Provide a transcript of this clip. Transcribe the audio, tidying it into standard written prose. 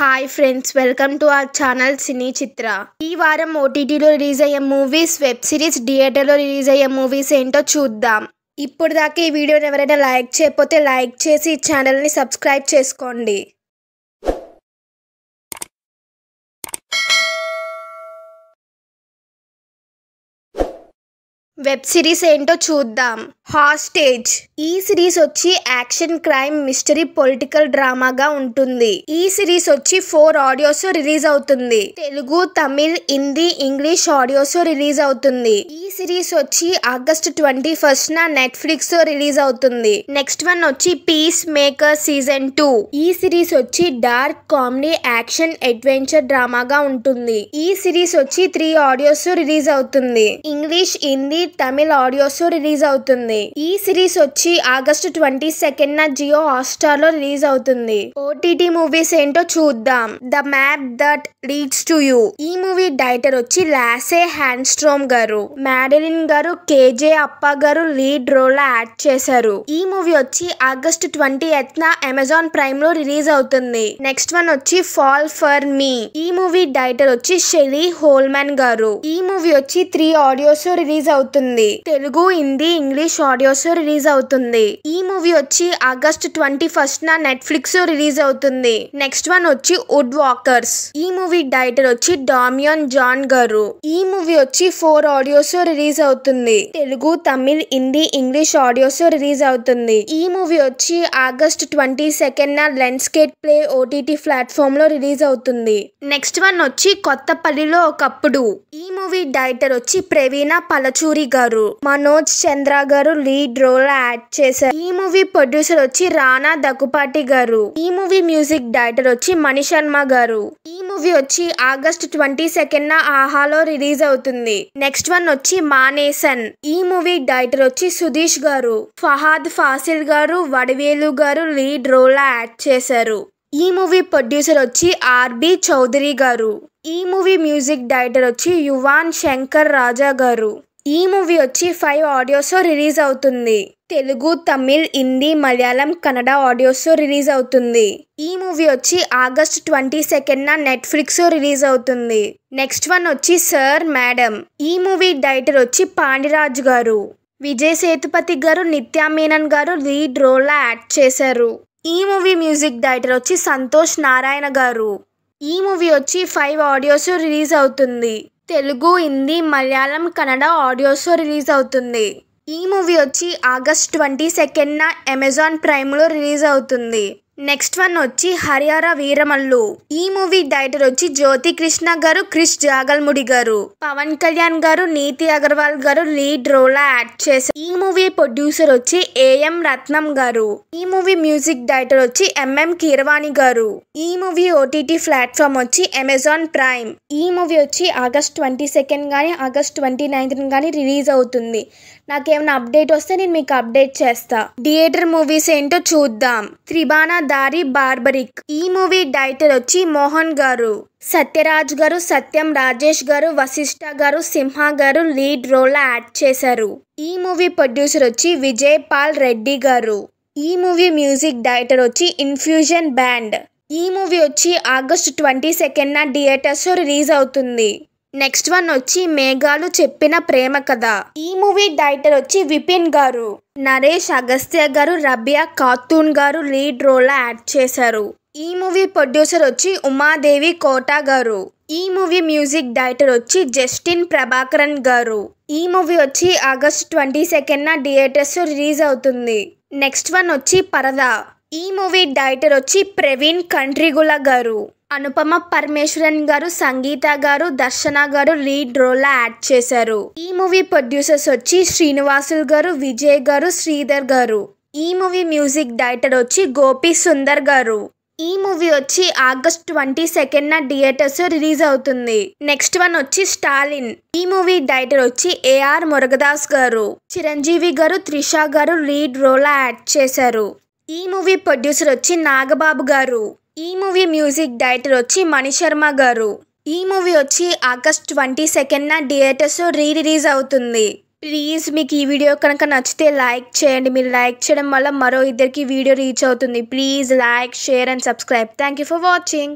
Hi friends, welcome to our channel Cine Chitra. ఈ వారం ఓటీటీలో రిలీజ్ అయ్యే మూవీస్, వెబ్ సిరీస్, థియేటర్లో రిలీజ్ అయ్యే మూవీస్ ఏంటో చూద్దాం. ఇప్పుడు దాకా ఈ వీడియోని ఎవరైనా లైక్ చేయకపోతే లైక్ చేసి ఈ ఛానల్ని సబ్స్క్రైబ్ చేసుకోండి. వెబ్ సిరీస్ ఏంటో చూద్దాం. హాస్టేజ్. ఈ సిరీస్ వచ్చి యాక్షన్, క్రైమ్, మిస్టరీ, పొలిటికల్ డ్రామాగా ఉంటుంది. ఈ సిరీస్ వచ్చి 4 ఆడియోస్ రిలీజ్ అవుతుంది. Telugu, Tamil, Hindi, English audios release అవుతుంది. ఈ సిరీస్ వచ్చి ఆగస్ట్ 21న నెట్ఫ్లిక్స్ రిలీజ్ అవుతుంది. నెక్స్ట్ వన్ వచ్చి పీస్ మేకర్ సీజన్ 2. ఈ సిరీస్ వచ్చి డార్క్, కామెడీ, యాక్షన్, అడ్వెంచర్ డ్రామాగా ఉంటుంది. ఈ సిరీస్ వచ్చి 3 ఆడియోస్ రిలీజ్ అవుతుంది. English, Hindi, Tamil audios release అవుతుంది. ఈ సిరీస్ వచ్చి ఆగస్ట్ 22న జియో హాట్‌స్టార్ లో రిలీజ్ అవుతుంది. ఓటీటీ మూవీస్ ఏంటో చూద్దాం. The map that leads to you. ఈ మూవీ డైరెక్టర్ వచ్చి లాసే హ్యాండ్స్ట్రోమ్ గారు. మ్యాడెలిన్ గారు, కేజే అప్ప గారు లీడ్ రోల్ లో యాక్ట్ చేశారు. ఈ మూవీ వచ్చి ఆగస్ట్ 20న అమెజాన్ ప్రైమ్ లో రిలీజ్ అవుతుంది. నెక్స్ట్ వన్ వచ్చి ఫాల్ ఫర్ మీ. ఈ మూవీ డైరెక్టర్ వచ్చి షెలీ హోల్మన్ గారు. ఈ మూవీ వచ్చి 3 ఆడియోస్ రిలీజ్ అవుతుంది. Telugu, Hindi, English audios release అవుతుంది. ఈ మూవీ వచ్చి ఆగస్ట్ 21న నెట్ఫ్లిక్స్ రిలీజ్ అవుతుంది. నెక్స్ట్ వన్ వచ్చి వుడ్ వాకర్స్. ఈ మూవీ డైరెక్టర్ వచ్చి డామియన్ జాన్ గారు. ఈ మూవీ వచ్చి 4 ఆడియోస్ రిలీజ్ అవుతుంది. Telugu, Tamil, Hindi, English audios release అవుతుంది. ఈ మూవీ వచ్చి ఆగస్ట్ 22న లెన్స్కేట్ ప్లే ఓటీటీ ప్లాట్ఫామ్ లో రిలీజ్ అవుతుంది. నెక్స్ట్ వన్ వచ్చి కొత్తపల్లిలో ఒకప్పుడు. ఈ మూవీ డైరెక్టర్ వచ్చి ప్రవీణ పలచూరి గారు. మనోజ్ చంద్ర గారు లీడ్ రోల్ యాక్ట్ చేశారు. ఈ మూవీ ప్రొడ్యూసర్ వచ్చి రానా దగ్గుపాటి గారు. ఈ మూవీ మ్యూజిక్ డైరెక్టర్ వచ్చి మణి శర్మ గారు. ఈ మూవీ వచ్చి ఆగస్ట్ 22న ఆహాలో రిలీజ్ అవుతుంది. నెక్స్ట్ వన్ వచ్చి మానేసన్. ఈ మూవీ డైరెక్టర్ వచ్చి సుధీష్ గారు. ఫహాద్ ఫాసిల్ గారు, వడివేలు గారు లీడ్ రోల్ యాక్ట్ చేశారు. ఈ మూవీ ప్రొడ్యూసర్ వచ్చి ఆర్బి చౌదరి గారు. ఈ మూవీ మ్యూజిక్ డైరెక్టర్ వచ్చి యువాన్ శంకర్ రాజా గారు. ఈ మూవీ వచ్చి 5 ఆడియోస్ రిలీజ్ అవుతుంది. తెలుగు, తమిళ్, హిందీ, మలయాళం, కన్నడ ఆడియోస్ రిలీజ్ అవుతుంది. ఈ మూవీ వచ్చి ఆగస్ట్ 22న నెట్ఫ్లిక్స్ రిలీజ్ అవుతుంది. నెక్స్ట్ వన్ వచ్చి సర్ మేడం. ఈ మూవీ డైరెక్టర్ వచ్చి పాండిరాజ్ గారు. విజయ్ సేతుపతి గారు, నిత్యా మీనన్ గారు లీడ్ రోల్ లో యాక్ట్ చేశారు. ఈ మూవీ మ్యూజిక్ డైరెక్టర్ వచ్చి సంతోష్ నారాయణ గారు. ఈ మూవీ వచ్చి 5 ఆడియోస్ రిలీజ్ అవుతుంది. తెలుగు, హిందీ, మలయాళం, కన్నడ ఆడియోస్ రిలీజ్ అవుతుంది. ఈ మూవీ వచ్చి ఆగస్ట్ 22న అమెజాన్ ప్రైమ్ లో రిలీజ్ అవుతుంది. నెక్స్ట్ వన్ వచ్చి హరిహర వీరమల్లు. ఈ మూవీ డైరెక్టర్ వచ్చి జ్యోతి కృష్ణ గారు, క్రిష్ జాగల్ముడి గారు. పవన్ కళ్యాణ్ గారు, నీతి అగర్వాల్ గారు లీడ్ రోల్ లో యాక్ట్ చేశారు. ఈ మూవీ ప్రొడ్యూసర్ వచ్చి ఏఎం రత్నం గారు. ఈ మూవీ మ్యూజిక్ డైరెక్టర్ వచ్చి ఎంఎం కీరవాణి గారు. ఈ మూవీ ఓటీటీ ప్లాట్ఫామ్ వచ్చి అమెజాన్ ప్రైమ్. ఈ మూవీ వచ్చి ఆగస్ట్ 22 కానీ ఆగస్ట్ 29 కానీ రిలీజ్ అవుతుంది. నాకేమైనా అప్డేట్ వస్తే నేను మీకు అప్డేట్ చేస్తా. థియేటర్ మూవీస్ ఏంటో చూద్దాం. త్రిబాణ దారి బార్బరిక్. ఈ మూవీ డైరెక్టర్ వచ్చి మోహన్ గారు. సత్యరాజ్ గారు, సత్యం రాజేష్ గారు, వశిష్ఠ గారు, సింహ గారు లీడ్ రోల్ లో యాక్ట్ చేశారు. ఈ మూవీ ప్రొడ్యూసర్ వచ్చి విజయ్ పాల్ రెడ్డి గారు. ఈ మూవీ మ్యూజిక్ డైరెక్టర్ వచ్చి ఇన్ఫ్యూజన్ బ్యాండ్. ఈ మూవీ వచ్చి ఆగస్ట్ 22న థియేటర్స్ రిలీజ్ అవుతుంది. నెక్స్ట్ వన్ వచ్చి మేఘాలు చెప్పిన ప్రేమ కథ. ఈ మూవీ డైరెక్టర్ వచ్చి విపిన్ గారు. నరేష్ అగస్త్య గారు, రబియా ఖాతూన్ గారు లీడ్ రోల్ లో యాక్ట్ చేశారు. ఈ మూవీ ప్రొడ్యూసర్ వచ్చి ఉమాదేవి కోటా గారు. ఈ మూవీ మ్యూజిక్ డైరెక్టర్ వచ్చి జస్టిన్ ప్రభాకరన్ గారు. ఈ మూవీ వచ్చి ఆగస్ట్ 22న థియేటర్స్ రిలీజ్ అవుతుంది. నెక్స్ట్ వన్ వచ్చి పరదా. ఈ మూవీ డైరెక్టర్ వచ్చి ప్రవీణ్ కంట్రిగుల గారు. అనుపమ పరమేశ్వరన్ గారు, సంగీత గారు, దర్శన గారు లీడ్ రోల్ లో యాక్ట్ చేశారు. ఈ మూవీ ప్రొడ్యూసర్స్ వచ్చి శ్రీనివాసులు గారు, విజయ్ గారు, శ్రీధర్ గారు. ఈ మూవీ మ్యూజిక్ డైరెక్టర్ వచ్చి గోపి సుందర్ గారు. ఈ మూవీ వచ్చి ఆగస్ట్ 22న థియేటర్స్ రిలీజ్ అవుతుంది. నెక్స్ట్ వన్ వచ్చి స్టాలిన్. ఈ మూవీ డైరెక్టర్ వచ్చి ఏఆర్ మురుగదాస్ గారు. చిరంజీవి గారు, త్రిష గారు లీడ్ రోల్ లో యాక్ట్ చేశారు. ఈ మూవీ ప్రొడ్యూసర్ వచ్చి నాగబాబు గారు. ఈ మూవీ మ్యూజిక్ డైరెక్టర్ వచ్చి మణి శర్మ గారు. ఈ మూవీ వచ్చి ఆగస్ట్ 22న థియేటర్స్ రిలీజ్ అవుతుంది. ప్లీజ్ మీకు ఈ వీడియో కనుక నచ్చితే లైక్ చేయండి. మీరు లైక్ చేయడం వల్ల మరో ఇద్దరికి వీడియో రీచ్ అవుతుంది. Please like, share and subscribe. Thank you for watching.